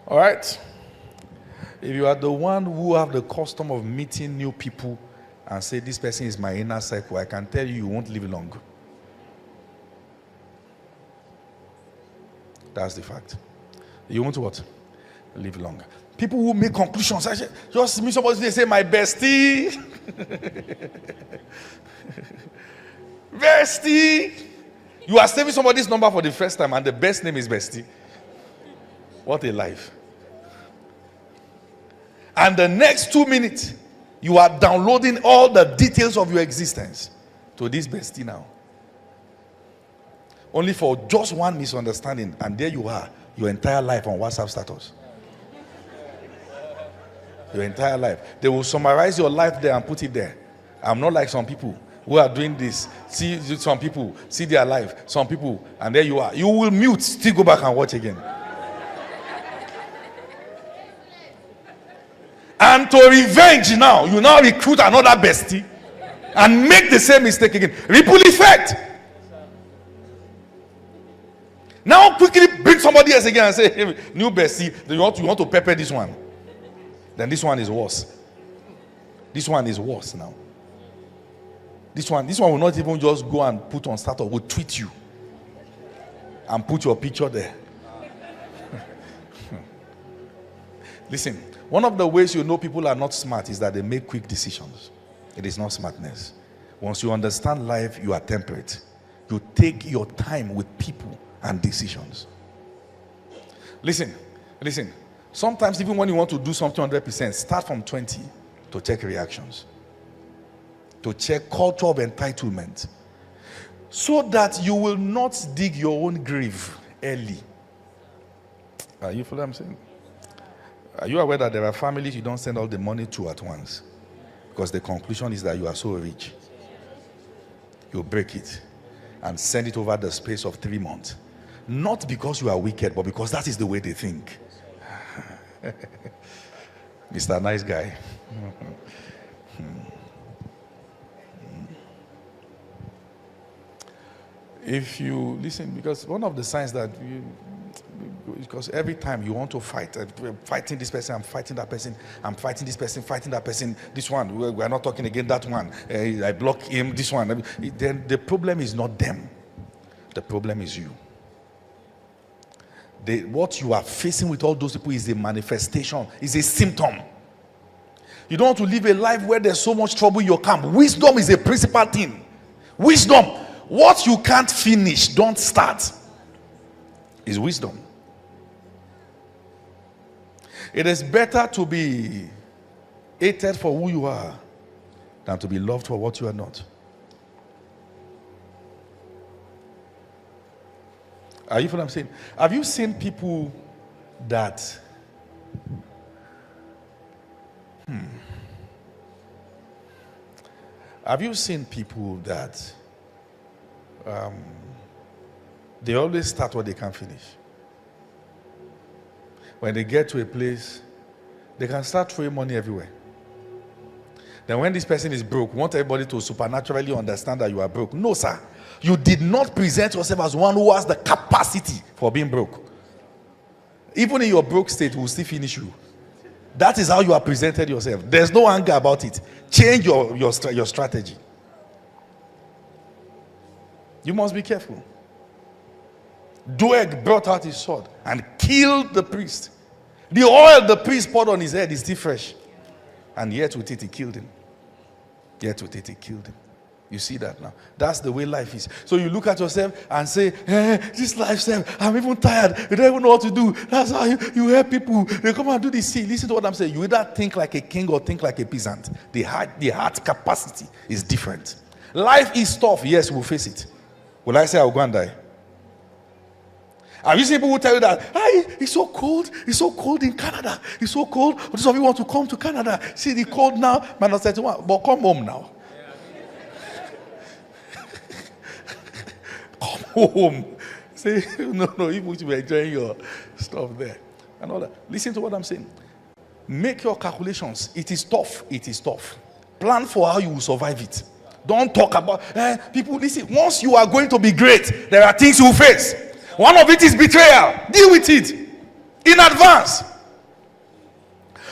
All right? If you are the one who have the custom of meeting new people and say, this person is my inner circle, I can tell you, you won't live long. That's the fact. You won't what? Live long. People who make conclusions, I just meet somebody, they say, my bestie. Bestie. You are saving somebody's number for the first time and the best name is Bestie. What a life. And the next 2 minutes, you are downloading all the details of your existence to this bestie now. Only for just one misunderstanding, and there you are, your entire life on WhatsApp status. Your entire life. They will summarize your life there and put it there. I'm not like some people who are doing this. See some people, see their life. Some people, and there you are. You will mute, still go back and watch again. And to revenge now, you now recruit another bestie and make the same mistake again. Ripple effect. Now quickly bring somebody else again and say, hey, new bestie, you want to pepper this one. Then this one is worse. This one is worse now. This one will not even just go and put on status, will tweet you and put your picture there. Listen. One of the ways you know people are not smart is that they make quick decisions. It is not smartness. Once you understand life, you are temperate. You take your time with people and decisions. Listen. Sometimes even when you want to do something 100%, start from 20 to check reactions. To check culture of entitlement. So that you will not dig your own grave early. Are you following what I'm saying? Are you aware that there are families you don't send all the money to at once? Because the conclusion is that you are so rich. You break it and send it over the space of 3 months. Not because you are wicked, but because that is the way they think. Mr. Nice Guy. If you listen, because one of the signs that because every time you want to fight, fighting this person, I'm fighting that person, I'm fighting this person, fighting that person, this one, we are not talking again, that one, I block him, this one. Then the problem is not them. The problem is you. What you are facing with all those people is a manifestation, is a symptom. You don't want to live a life where there's so much trouble in your camp. Wisdom is a principal thing. Wisdom. What you can't finish, don't start. Is wisdom. It is better to be hated for who you are than to be loved for what you are not. Are you following what I'm saying? Have you seen people that have you seen people that they always start what they can't finish? When they get to a place, they can start throwing money everywhere. Then when this person is broke, want everybody to supernaturally understand that you are broke. No, sir. You did not present yourself as one who has the capacity for being broke. Even in your broke state, we will still finish you. That is how you are presented yourself. There's no anger about it. Change your strategy. You must be careful. Doeg brought out his sword and killed the priest. The oil the priest poured on his head is still fresh. And yet with it, he killed him. Yet with it, he killed him. You see that now? That's the way life is. So you look at yourself and say, this life, I'm even tired. You don't even know what to do. That's how you help people. They come and do this. See, listen to what I'm saying. You either think like a king or think like a peasant. The heart capacity is different. Life is tough. Yes, we'll face it. Will I say I'll go and die? Have you seen people who tell you that, it's so cold. It's so cold in Canada. It's so cold. Some of you want to come to Canada. See the cold now, -31. But come home now. Come home. Say, no, you should be enjoying your stuff there. And all that. Listen to what I'm saying. Make your calculations. It is tough. It is tough. Plan for how you will survive it. Don't talk about, people, listen, once you are going to be great, there are things you will face. One of it is betrayal. Deal with it in advance.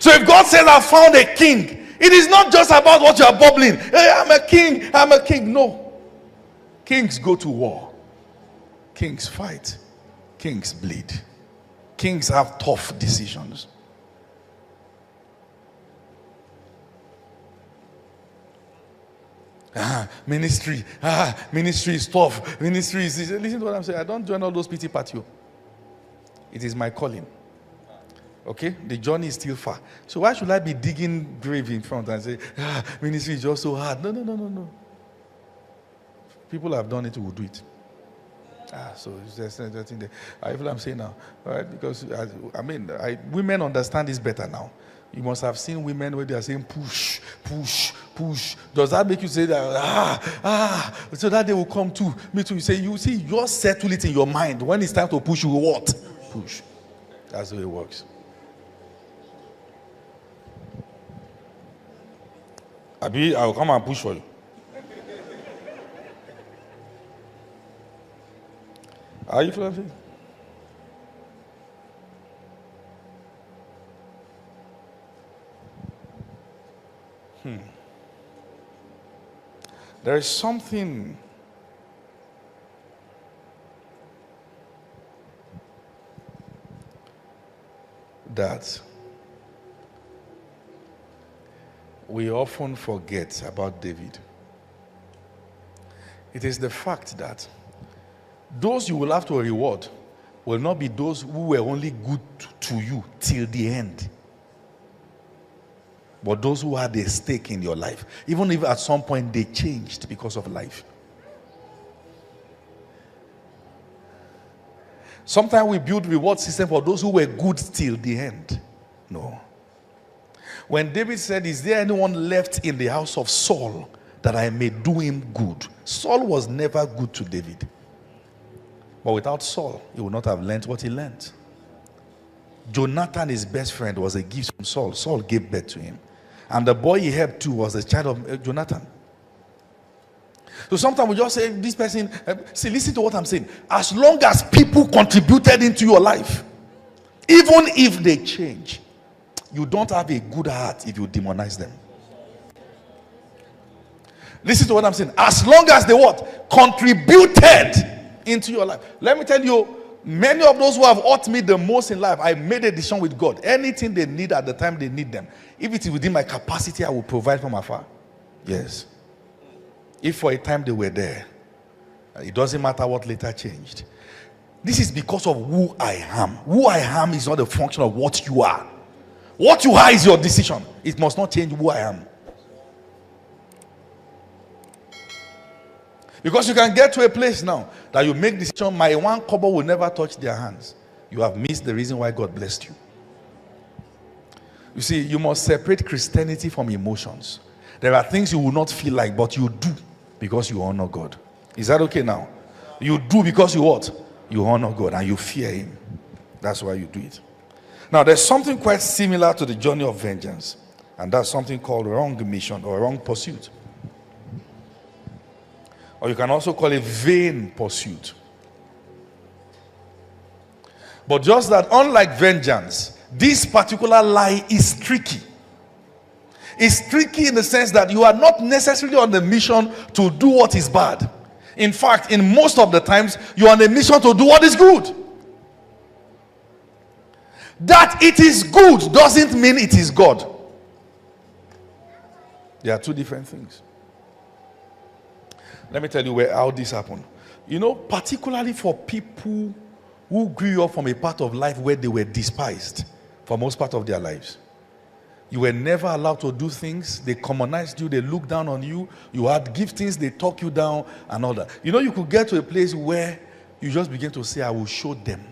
So if God says, I found a king, it is not just about what you are bubbling. Hey, I'm a king, I'm a king. No. Kings go to war. Kings fight. Kings bleed. Kings have tough decisions. Ministry is tough. Ministry is this. Listen to what I'm saying. I don't join all those pity party. It is my calling. Okay? The journey is still far. So why should I be digging grave in front and say, ministry is just so hard? No. People have done it, will do it. So it's just nothing there. I feel I'm saying now, all right? Because women understand this better now. You must have seen women where they are saying push, push, push. Does that make you say that so that they will come too? Me too. You just settle it in your mind. When it's time to push, you will what? Push. That's the way it works. Abi, I will come and push for you. Are you feeling? There is something that we often forget about David. It is the fact that those you will have to reward will not be those who were only good to you till the end, but those who had a stake in your life, even if at some point they changed because of life. Sometimes we build reward system for those who were good till the end. No. When David said, is there anyone left in the house of Saul that I may do him good? Saul was never good to David. But without Saul, he would not have learned what he learned. Jonathan, his best friend, was a gift from Saul. Saul gave birth to him. And the boy he helped too was a child of Jonathan. So sometimes we just say, this person, see, listen to what I'm saying. As long as people contributed into your life, even if they change, you don't have a good heart if you demonize them. Listen to what I'm saying. As long as they what? Contributed into your life. Let me tell you, many of those who have hurt me the most in life, I made a decision with God. Anything they need at the time they need them, if it is within my capacity, I will provide from afar. Yes. If for a time they were there, it doesn't matter what later changed. This is because of who I am. Who I am is not a function of what you are. What you are is your decision. It must not change who I am. Because you can get to a place now that you make decision, my one kobo will never touch their hands. You have missed the reason why God blessed you. You see, you must separate Christianity from emotions. There are things you will not feel like, but you do because you honor God. Is that okay now? You do because you what? You honor God and you fear him. That's why you do it. Now, there's something quite similar to the journey of vengeance. And that's something called wrong mission or wrong pursuit. Or you can also call it vain pursuit. But just that, unlike vengeance, this particular lie is tricky. It's tricky in the sense that you are not necessarily on the mission to do what is bad. In fact, in most of the times, you are on a mission to do what is good. That it is good doesn't mean it is God. There are two different things. Let me tell you how this happened. You know, particularly for people who grew up from a part of life where they were despised for most part of their lives. You were never allowed to do things. They commonized you. They looked down on you. You had giftings. They talk you down and all that. You know, you could get to a place where you just begin to say, I will show them.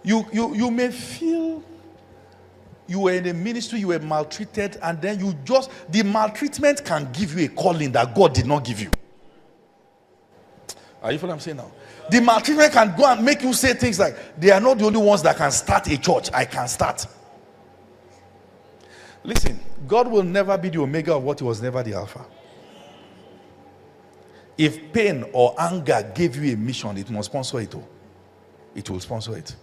You may feel you were in a ministry, you were maltreated, and then the maltreatment can give you a calling that God did not give you. Are you following what I'm saying now? The maltreatment can go and make you say things like, they are not the only ones that can start a church. I can start. Listen, God will never be the omega of what he was never the alpha. If pain or anger gave you a mission, it must sponsor it. It will sponsor it.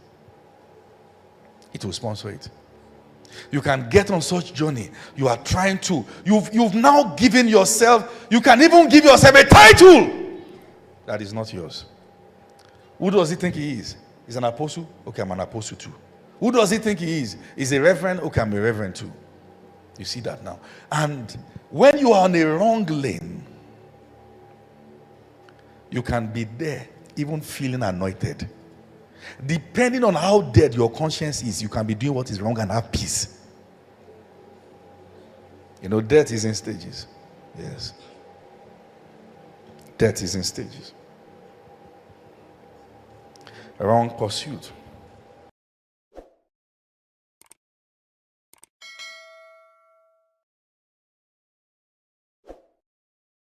It will sponsor it. You can get on such journey. You are trying to. You've now given yourself. You can even give yourself a title that is not yours. Who does he think he is? He's an apostle? Okay, I'm an apostle too. Who does he think he is? He's a reverend? Okay, I'm a reverend too. You see that now. And when you are on a wrong lane, you can be there even feeling anointed. Depending on how dead your conscience is, you can be doing what is wrong and have peace. You know, death is in stages. Yes. Death is in stages. Wrong pursuit.